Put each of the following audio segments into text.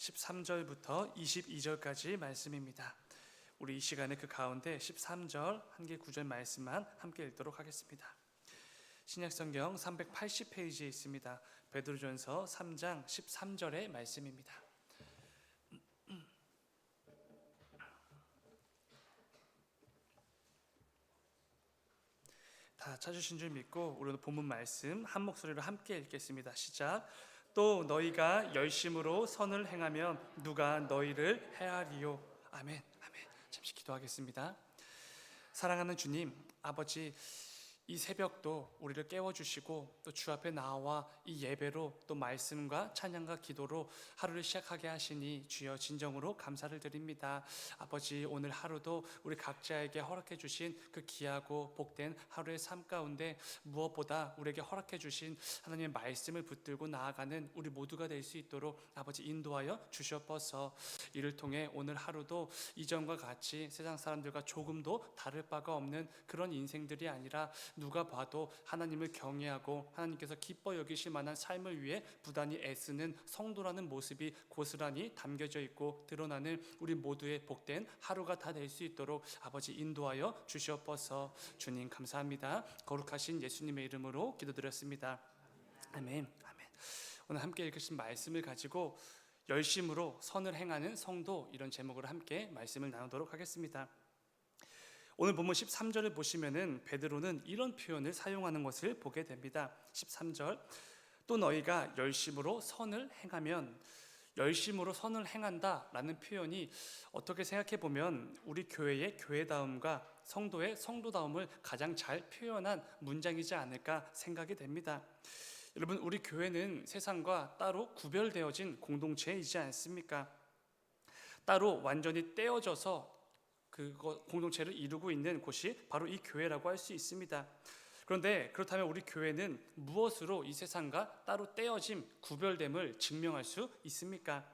13절부터 22절까지 말씀입니다. 우리 이 시간에 그 가운데 13절 한 개 구절 말씀만 함께 읽도록 하겠습니다. 신약성경 380페이지에 있습니다. 베드로전서 3장 13절의 말씀입니다. 다 찾으신 줄 믿고 우리 본문 말씀 한 목소리로 함께 읽겠습니다. 시작. 또 너희가 열심으로 선을 행하면 누가 너희를 해하리요. 아멘. 아멘. 잠시 기도하겠습니다. 사랑하는 주님, 아버지, 이 새벽도 우리를 깨워주시고 또 주 앞에 나와 이 예배로 또 말씀과 찬양과 기도로 하루를 시작하게 하시니 주여 진정으로 감사를 드립니다. 아버지, 오늘 하루도 우리 각자에게 허락해 주신 그 귀하고 복된 하루의 삶 가운데 무엇보다 우리에게 허락해 주신 하나님의 말씀을 붙들고 나아가는 우리 모두가 될 수 있도록 아버지 인도하여 주시옵소서. 이를 통해 오늘 하루도 이전과 같이 세상 사람들과 조금도 다를 바가 없는 그런 인생들이 아니라 누가 봐도 하나님을 경외하고 하나님께서 기뻐 여기실 만한 삶을 위해 부단히 애쓰는 성도라는 모습이 고스란히 담겨져 있고 드러나는 우리 모두의 복된 하루가 다 될 수 있도록 아버지 인도하여 주시옵소서. 주님 감사합니다. 거룩하신 예수님의 이름으로 기도드렸습니다. 아멘. 아멘. 오늘 함께 읽으신 말씀을 가지고 열심으로 선을 행하는 성도, 이런 제목으로 함께 말씀을 나누도록 하겠습니다. 오늘 본문 13절을 보시면은 베드로는 이런 표현을 사용하는 것을 보게 됩니다. 13절, 또 너희가 열심으로 선을 행하면, 열심으로 선을 행한다라는 표현이 어떻게 생각해 보면 우리 교회의 교회다움과 성도의 성도다움을 가장 잘 표현한 문장이지 않을까 생각이 됩니다. 여러분, 우리 교회는 세상과 따로 구별되어진 공동체이지 않습니까? 따로 완전히 떼어져서 공동체를 이루고 있는 곳이 바로 이 교회라고 할 수 있습니다. 그런데 그렇다면 우리 교회는 무엇으로 이 세상과 따로 떼어짐, 구별됨을 증명할 수 있습니까?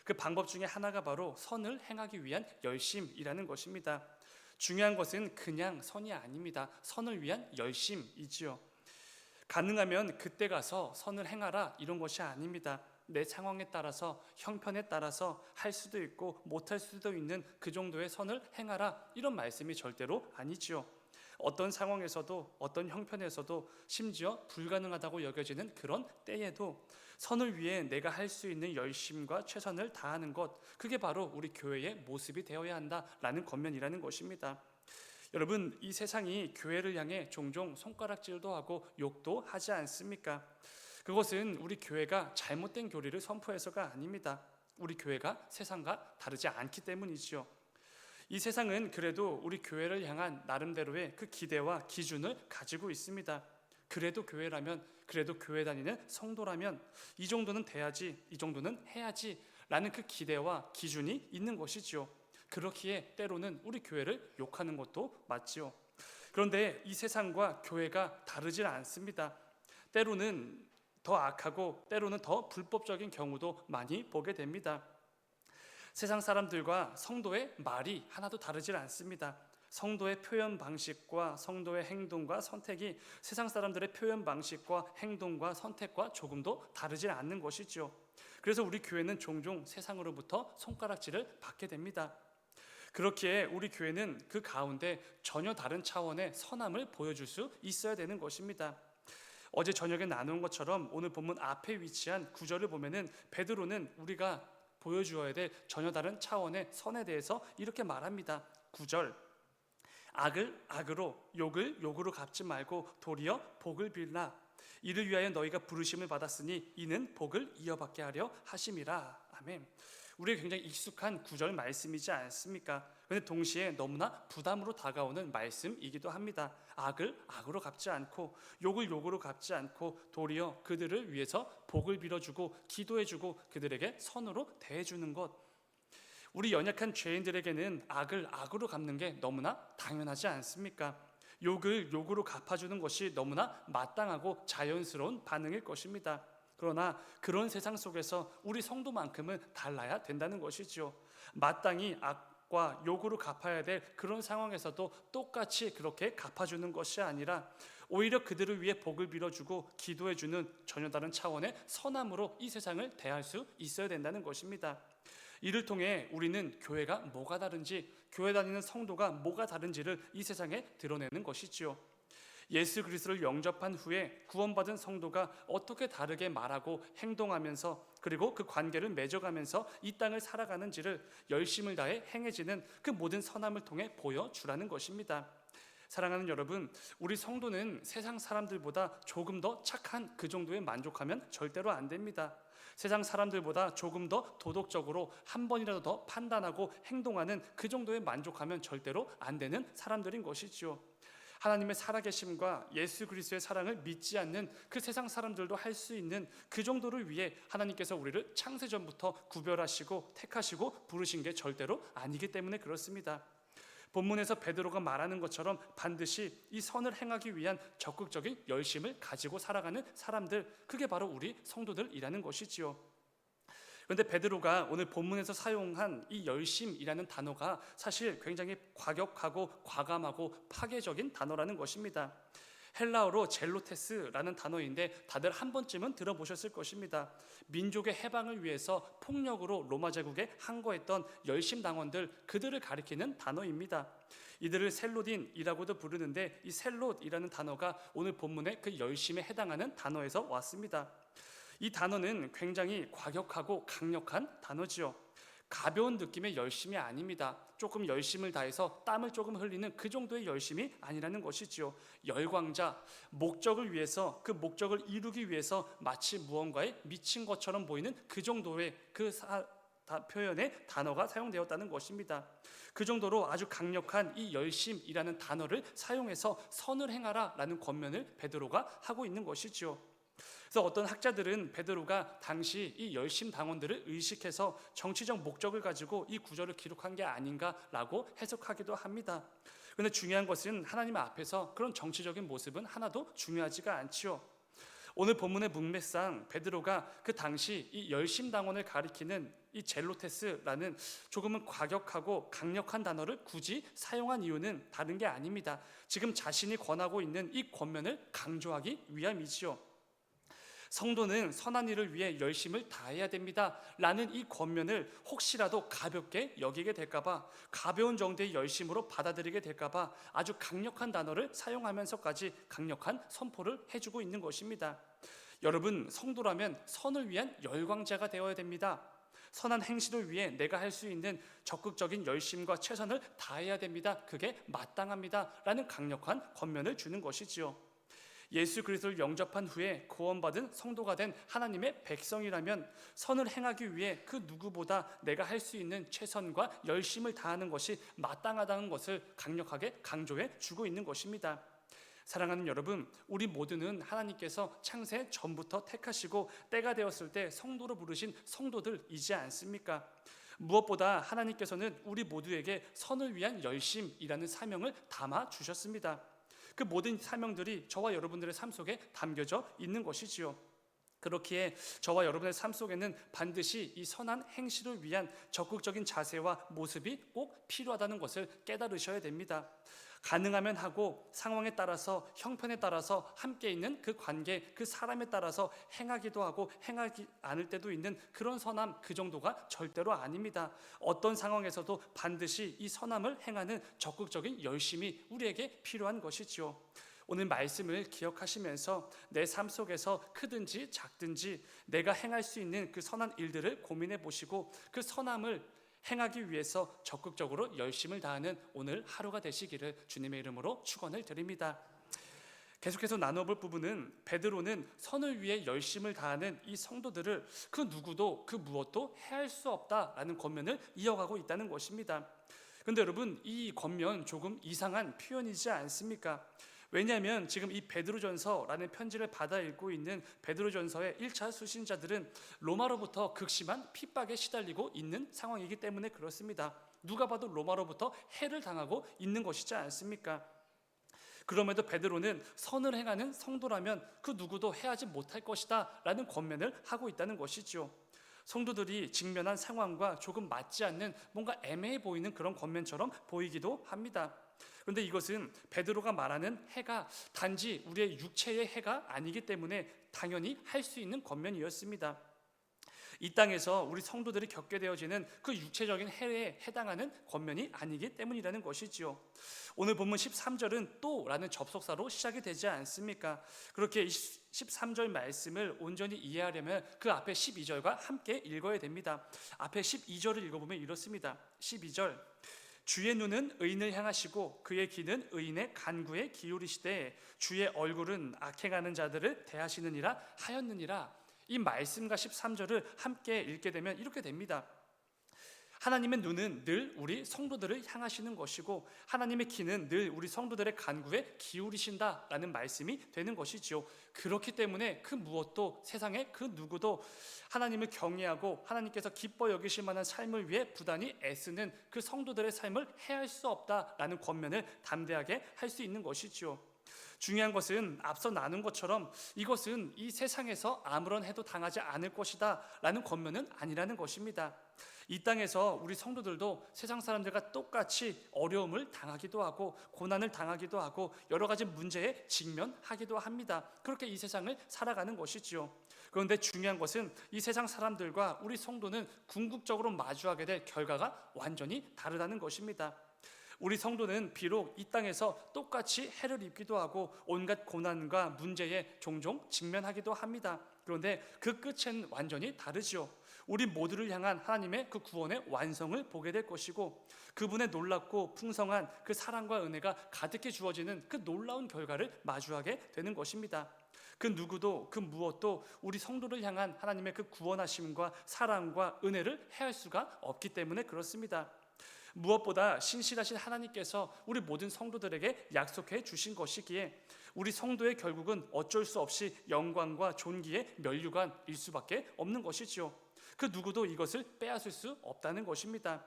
그 방법 중에 하나가 바로 선을 행하기 위한 열심이라는 것입니다. 중요한 것은 그냥 선이 아닙니다. 선을 위한 열심이지요. 가능하면 그때 가서 선을 행하라, 이런 것이 아닙니다. 내 상황에 따라서, 형편에 따라서 할 수도 있고 못할 수도 있는 그 정도의 선을 행하라, 이런 말씀이 절대로 아니지요. 어떤 상황에서도, 어떤 형편에서도, 심지어 불가능하다고 여겨지는 그런 때에도 선을 위해 내가 할 수 있는 열심과 최선을 다하는 것, 그게 바로 우리 교회의 모습이 되어야 한다라는 권면이라는 것입니다. 여러분, 이 세상이 교회를 향해 종종 손가락질도 하고 욕도 하지 않습니까? 그것은 우리 교회가 잘못된 교리를 선포해서가 아닙니다. 우리 교회가 세상과 다르지 않기 때문이지요. 이 세상은 그래도 우리 교회를 향한 나름대로의 그 기대와 기준을 가지고 있습니다. 그래도 교회라면, 그래도 교회 다니는 성도라면 이 정도는 돼야지, 이 정도는 해야지 라는 그 기대와 기준이 있는 것이지요. 그렇기에 때로는 우리 교회를 욕하는 것도 맞지요. 그런데 이 세상과 교회가 다르질 않습니다. 때로는 더 악하고 때로는 더 불법적인 경우도 많이 보게 됩니다. 세상 사람들과 성도의 말이 하나도 다르질 않습니다. 성도의 표현 방식과 성도의 행동과 선택이 세상 사람들의 표현 방식과 행동과 선택과 조금도 다르질 않는 것이죠. 그래서 우리 교회는 종종 세상으로부터 손가락질을 받게 됩니다. 그렇기에 우리 교회는 그 가운데 전혀 다른 차원의 선함을 보여줄 수 있어야 되는 것입니다. 어제 저녁에 나눈 것처럼 오늘 본문 앞에 위치한 구절을 보면은 베드로는 우리가 보여주어야 될 전혀 다른 차원의 선에 대해서 이렇게 말합니다. 9절, 악을 악으로, 욕을 욕으로 갚지 말고 도리어 복을 빌라. 이를 위하여 너희가 부르심을 받았으니 이는 복을 이어받게 하려 하심이라. 아멘. 우리에게 굉장히 익숙한 구절 말씀이지 않습니까? 그런데 동시에 너무나 부담으로 다가오는 말씀이기도 합니다. 악을 악으로 갚지 않고 욕을 욕으로 갚지 않고 도리어 그들을 위해서 복을 빌어주고 기도해주고 그들에게 선으로 대해주는 것. 우리 연약한 죄인들에게는 악을 악으로 갚는 게 너무나 당연하지 않습니까? 욕을 욕으로 갚아주는 것이 너무나 마땅하고 자연스러운 반응일 것입니다. 그러나 그런 세상 속에서 우리 성도만큼은 달라야 된다는 것이죠. 마땅히 악과 욕으로 갚아야 될 그런 상황에서도 똑같이 그렇게 갚아주는 것이 아니라 오히려 그들을 위해 복을 빌어주고 기도해주는 전혀 다른 차원의 선함으로 이 세상을 대할 수 있어야 된다는 것입니다. 이를 통해 우리는 교회가 뭐가 다른지, 교회 다니는 성도가 뭐가 다른지를 이 세상에 드러내는 것이지요. 예수 그리스도를 영접한 후에 구원받은 성도가 어떻게 다르게 말하고 행동하면서, 그리고 그 관계를 맺어가면서 이 땅을 살아가는지를 열심을 다해 행해지는 그 모든 선함을 통해 보여주라는 것입니다. 사랑하는 여러분, 우리 성도는 세상 사람들보다 조금 더 착한 그 정도에 만족하면 절대로 안 됩니다. 세상 사람들보다 조금 더 도덕적으로 한 번이라도 더 판단하고 행동하는 그 정도에 만족하면 절대로 안 되는 사람들인 것이지요. 하나님의 살아계심과 예수 그리스도의 사랑을 믿지 않는 그 세상 사람들도 할 수 있는 그 정도를 위해 하나님께서 우리를 창세전부터 구별하시고 택하시고 부르신 게 절대로 아니기 때문에 그렇습니다. 본문에서 베드로가 말하는 것처럼 반드시 이 선을 행하기 위한 적극적인 열심을 가지고 살아가는 사람들, 그게 바로 우리 성도들이라는 것이지요. 그런데 베드로가 오늘 본문에서 사용한 이 열심이라는 단어가 사실 굉장히 과격하고 과감하고 파괴적인 단어라는 것입니다. 헬라어로 젤로테스라는 단어인데 다들 한 번쯤은 들어보셨을 것입니다. 민족의 해방을 위해서 폭력으로 로마 제국에 항거했던 열심당원들, 그들을 가리키는 단어입니다. 이들을 셀롯인이라고도 부르는데 이 셀롯이라는 단어가 오늘 본문의 그 열심에 해당하는 단어에서 왔습니다. 이 단어는 굉장히 과격하고 강력한 단어지요. 가벼운 느낌의 열심이 아닙니다. 조금 열심을 다해서 땀을 조금 흘리는 그 정도의 열심이 아니라는 것이지요. 열광자, 목적을 위해서, 그 목적을 이루기 위해서 마치 무언가에 미친 것처럼 보이는 그 정도의 표현의 단어가 사용되었다는 것입니다. 그 정도로 아주 강력한 이 열심이라는 단어를 사용해서 선을 행하라 라는 권면을 베드로가 하고 있는 것이지요. 그래서 어떤 학자들은 베드로가 당시 이 열심 당원들을 의식해서 정치적 목적을 가지고 이 구절을 기록한 게 아닌가라고 해석하기도 합니다. 그런데 중요한 것은 하나님 앞에서 그런 정치적인 모습은 하나도 중요하지가 않지요. 오늘 본문의 문맥상 베드로가 그 당시 이 열심 당원을 가리키는 이 젤로테스라는 조금은 과격하고 강력한 단어를 굳이 사용한 이유는 다른 게 아닙니다. 지금 자신이 권하고 있는 이 권면을 강조하기 위함이지요. 성도는 선한 일을 위해 열심을 다해야 됩니다 라는 이 권면을 혹시라도 가볍게 여기게 될까봐, 가벼운 정도의 열심으로 받아들이게 될까봐 아주 강력한 단어를 사용하면서까지 강력한 선포를 해주고 있는 것입니다. 여러분, 성도라면 선을 위한 열광자가 되어야 됩니다. 선한 행실을 위해 내가 할 수 있는 적극적인 열심과 최선을 다해야 됩니다. 그게 마땅합니다 라는 강력한 권면을 주는 것이지요. 예수 그리스도를 영접한 후에 구원받은 성도가 된 하나님의 백성이라면 선을 행하기 위해 그 누구보다 내가 할 수 있는 최선과 열심을 다하는 것이 마땅하다는 것을 강력하게 강조해 주고 있는 것입니다. 사랑하는 여러분, 우리 모두는 하나님께서 창세 전부터 택하시고 때가 되었을 때 성도로 부르신 성도들이지 않습니까? 무엇보다 하나님께서는 우리 모두에게 선을 위한 열심이라는 사명을 담아 주셨습니다. 그 모든 사명들이 저와 여러분들의 삶 속에 담겨져 있는 것이지요. 그렇기에 저와 여러분의 삶 속에는 반드시 이 선한 행실을 위한 적극적인 자세와 모습이 꼭 필요하다는 것을 깨달으셔야 됩니다. 가능하면 하고 상황에 따라서, 형편에 따라서 함께 있는 그 관계, 그 사람에 따라서 행하기도 하고 행하지 않을 때도 있는 그런 선함, 그 정도가 절대로 아닙니다. 어떤 상황에서도 반드시 이 선함을 행하는 적극적인 열심이 우리에게 필요한 것이지요. 오늘 말씀을 기억하시면서 내 삶 속에서 크든지 작든지 내가 행할 수 있는 그 선한 일들을 고민해 보시고 그 선함을 행하기 위해서 적극적으로 열심을 다하는 오늘 하루가 되시기를 주님의 이름으로 축원을 드립니다. 계속해서 나눠볼 부분은 베드로는 선을 위해 열심을 다하는 이 성도들을 그 누구도 그 무엇도 해할 수 없다라는 권면을 이어가고 있다는 것입니다. 그런데 여러분, 이 권면 조금 이상한 표현이지 않습니까? 왜냐하면 지금 이 베드로전서라는 편지를 받아 읽고 있는 베드로전서의 1차 수신자들은 로마로부터 극심한 핍박에 시달리고 있는 상황이기 때문에 그렇습니다. 누가 봐도 로마로부터 해를 당하고 있는 것이지 않습니까? 그럼에도 베드로는 선을 행하는 성도라면 그 누구도 해하지 못할 것이다 라는 권면을 하고 있다는 것이죠. 성도들이 직면한 상황과 조금 맞지 않는 뭔가 애매해 보이는 그런 권면처럼 보이기도 합니다. 그런데 이것은 베드로가 말하는 해가 단지 우리의 육체의 해가 아니기 때문에 당연히 할 수 있는 권면이었습니다. 이 땅에서 우리 성도들이 겪게 되어지는 그 육체적인 해에 해당하는 권면이 아니기 때문이라는 것이지요. 오늘 본문 13절은 또라는 접속사로 시작이 되지 않습니까? 그렇게 13절 말씀을 온전히 이해하려면 그 앞에 12절과 함께 읽어야 됩니다. 앞에 12절을 읽어보면 이렇습니다. 12절, 주의 눈은 의인을 향하시고 그의 귀는 의인의 간구에 기울이시되 주의 얼굴은 악행하는 자들을 대하시느니라 하였느니라. 이 말씀과 13절을 함께 읽게 되면 이렇게 됩니다. 하나님의 눈은 늘 우리 성도들을 향하시는 것이고 하나님의 귀는 늘 우리 성도들의 간구에 기울이신다라는 말씀이 되는 것이지요. 그렇기 때문에 그 무엇도 세상에 그 누구도 하나님을 경외하고 하나님께서 기뻐 여기실 만한 삶을 위해 부단히 애쓰는 그 성도들의 삶을 해할 수 없다라는 권면을 담대하게 할 수 있는 것이지요. 중요한 것은 앞서 나눈 것처럼 이것은 이 세상에서 아무런 해도 당하지 않을 것이다 라는 권면은 아니라는 것입니다. 이 땅에서 우리 성도들도 세상 사람들과 똑같이 어려움을 당하기도 하고 고난을 당하기도 하고 여러 가지 문제에 직면하기도 합니다. 그렇게 이 세상을 살아가는 것이지요. 그런데 중요한 것은 이 세상 사람들과 우리 성도는 궁극적으로 마주하게 될 결과가 완전히 다르다는 것입니다. 우리 성도는 비록 이 땅에서 똑같이 해를 입기도 하고 온갖 고난과 문제에 종종 직면하기도 합니다. 그런데 그 끝은 완전히 다르지요. 우리 모두를 향한 하나님의 그 구원의 완성을 보게 될 것이고 그분의 놀랍고 풍성한 그 사랑과 은혜가 가득히 주어지는 그 놀라운 결과를 마주하게 되는 것입니다. 그 누구도 그 무엇도 우리 성도를 향한 하나님의 그 구원하심과 사랑과 은혜를 해할 수가 없기 때문에 그렇습니다. 무엇보다 신실하신 하나님께서 우리 모든 성도들에게 약속해 주신 것이기에 우리 성도의 결국은 어쩔 수 없이 영광과 존귀의 면류관일 수밖에 없는 것이지요. 그 누구도 이것을 빼앗을 수 없다는 것입니다.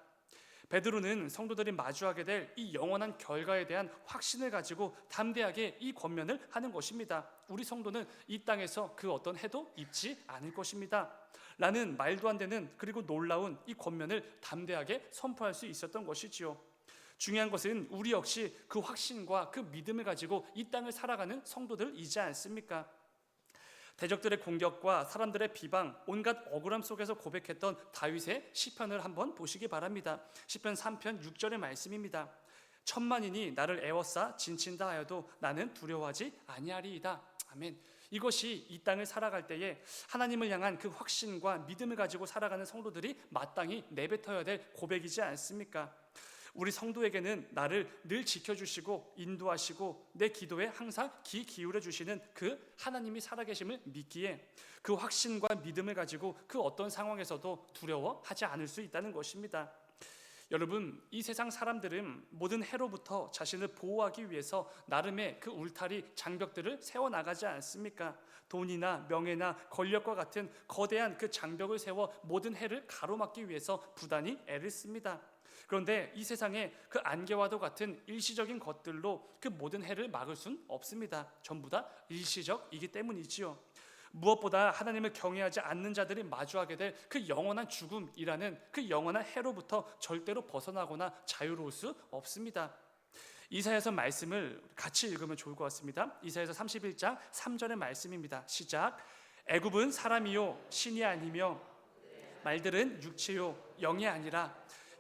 베드로는 성도들이 마주하게 될 이 영원한 결과에 대한 확신을 가지고 담대하게 이 권면을 하는 것입니다. 우리 성도는 이 땅에서 그 어떤 해도 입지 않을 것입니다 라는 말도 안 되는 그리고 놀라운 이 권면을 담대하게 선포할 수 있었던 것이지요. 중요한 것은 우리 역시 그 확신과 그 믿음을 가지고 이 땅을 살아가는 성도들이지 않습니까? 대적들의 공격과 사람들의 비방, 온갖 억울함 속에서 고백했던 다윗의 시편을 한번 보시기 바랍니다. 시편 3편 6절의 말씀입니다. 천만인이 나를 애워싸 진친다 하여도 나는 두려워하지 아니하리이다. 아멘. 이것이 이 땅을 살아갈 때에 하나님을 향한 그 확신과 믿음을 가지고 살아가는 성도들이 마땅히 내뱉어야 될 고백이지 않습니까? 우리 성도에게는 나를 늘 지켜주시고 인도하시고 내 기도에 항상 귀 기울여 주시는 그 하나님이 살아계심을 믿기에 그 확신과 믿음을 가지고 그 어떤 상황에서도 두려워하지 않을 수 있다는 것입니다. 여러분, 이 세상 사람들은 모든 해로부터 자신을 보호하기 위해서 나름의 그 울타리 장벽들을 세워나가지 않습니까? 돈이나 명예나 권력과 같은 거대한 그 장벽을 세워 모든 해를 가로막기 위해서 부단히 애를 씁니다. 그런데 이 세상에 그 안개와도 같은 일시적인 것들로 그 모든 해를 막을 수는 없습니다. 전부 다 일시적이기 때문이지요. 무엇보다 하나님을 경외하지 않는 자들이 마주하게 될 그 영원한 죽음이라는 그 영원한 해로부터 절대로 벗어나거나 자유로울 수 없습니다. 이사야서 말씀을 같이 읽으면 좋을 것 같습니다. 이사야서 31장 3절의 말씀입니다. 시작. 애굽은 사람이요 신이 아니며 말들은 육체요 영이 아니라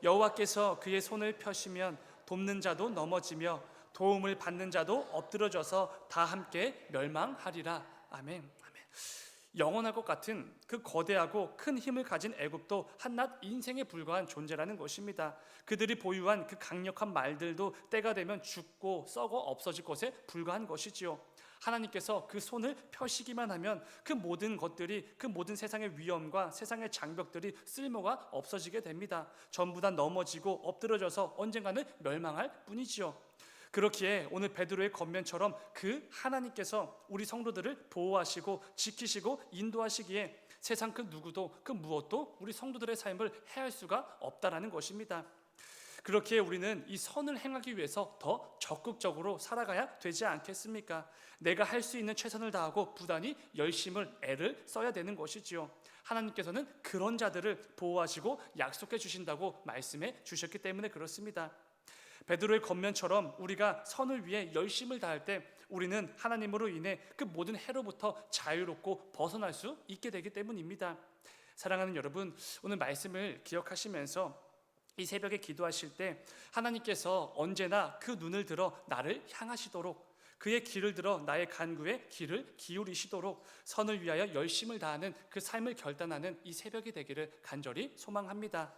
여호와께서 그의 손을 펴시면 돕는 자도 넘어지며 도움을 받는 자도 엎드러져서 다 함께 멸망하리라. 아멘. 영원할 것 같은 그 거대하고 큰 힘을 가진 애굽도 한낱 인생에 불과한 존재라는 것입니다. 그들이 보유한 그 강력한 말들도 때가 되면 죽고 썩어 없어질 것에 불과한 것이지요. 하나님께서 그 손을 펴시기만 하면 그 모든 것들이, 그 모든 세상의 위험과 세상의 장벽들이 쓸모가 없어지게 됩니다. 전부 다 넘어지고 엎드러져서 언젠가는 멸망할 뿐이지요. 그렇기에 오늘 베드로의 권면처럼 그 하나님께서 우리 성도들을 보호하시고 지키시고 인도하시기에 세상 그 누구도 그 무엇도 우리 성도들의 삶을 해할 수가 없다라는 것입니다. 그렇게 우리는 이 선을 행하기 위해서 더 적극적으로 살아가야 되지 않겠습니까? 내가 할 수 있는 최선을 다하고 부단히 열심을 애를 써야 되는 것이지요. 하나님께서는 그런 자들을 보호하시고 약속해 주신다고 말씀해 주셨기 때문에 그렇습니다. 베드로의 겉면처럼 우리가 선을 위해 열심을 다할 때 우리는 하나님으로 인해 그 모든 해로부터 자유롭고 벗어날 수 있게 되기 때문입니다. 사랑하는 여러분, 오늘 말씀을 기억하시면서 이 새벽에 기도하실 때 하나님께서 언제나 그 눈을 들어 나를 향하시도록, 그의 길을 들어 나의 간구에 귀를 기울이시도록 선을 위하여 열심을 다하는 그 삶을 결단하는 이 새벽이 되기를 간절히 소망합니다.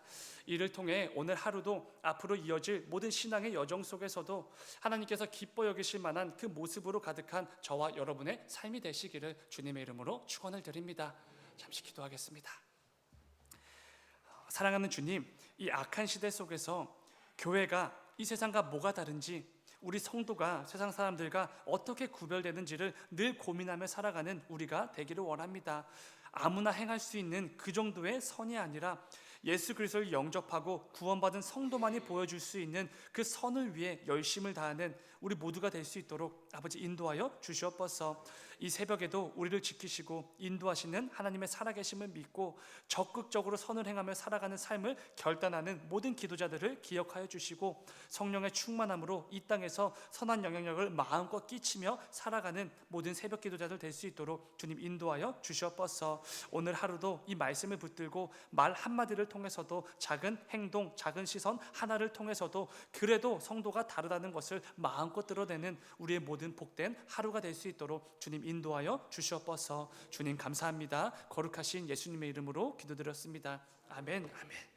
이를 통해 오늘 하루도 앞으로 이어질 모든 신앙의 여정 속에서도 하나님께서 기뻐 여기실 만한 그 모습으로 가득한 저와 여러분의 삶이 되시기를 주님의 이름으로 축원을 드립니다. 잠시 기도하겠습니다. 사랑하는 주님, 이 악한 시대 속에서 교회가 이 세상과 뭐가 다른지, 우리 성도가 세상 사람들과 어떻게 구별되는지를 늘 고민하며 살아가는 우리가 되기를 원합니다. 아무나 행할 수 있는 그 정도의 선이 아니라 예수 그리스도를 영접하고 구원받은 성도만이 보여줄 수 있는 그 선을 위해 열심을 다하는 우리 모두가 될 수 있도록 아버지 인도하여 주시옵소서. 이 새벽에도 우리를 지키시고 인도하시는 하나님의 살아계심을 믿고 적극적으로 선을 행하며 살아가는 삶을 결단하는 모든 기도자들을 기억하여 주시고 성령의 충만함으로 이 땅에서 선한 영향력을 마음껏 끼치며 살아가는 모든 새벽 기도자들 될 수 있도록 주님 인도하여 주시옵소서. 오늘 하루도 이 말씀을 붙들고 말 한마디를 통해서도 작은 행동, 작은 시선 하나를 통해서도 그래도 성도가 다르다는 것을 마음껏 드러내는 우리의 모든 복된 하루가 될 수 있도록 주님 인도하여 주시옵소서. 주님 감사합니다. 거룩하신 예수님의 이름으로 기도드렸습니다. 아멘. 아멘.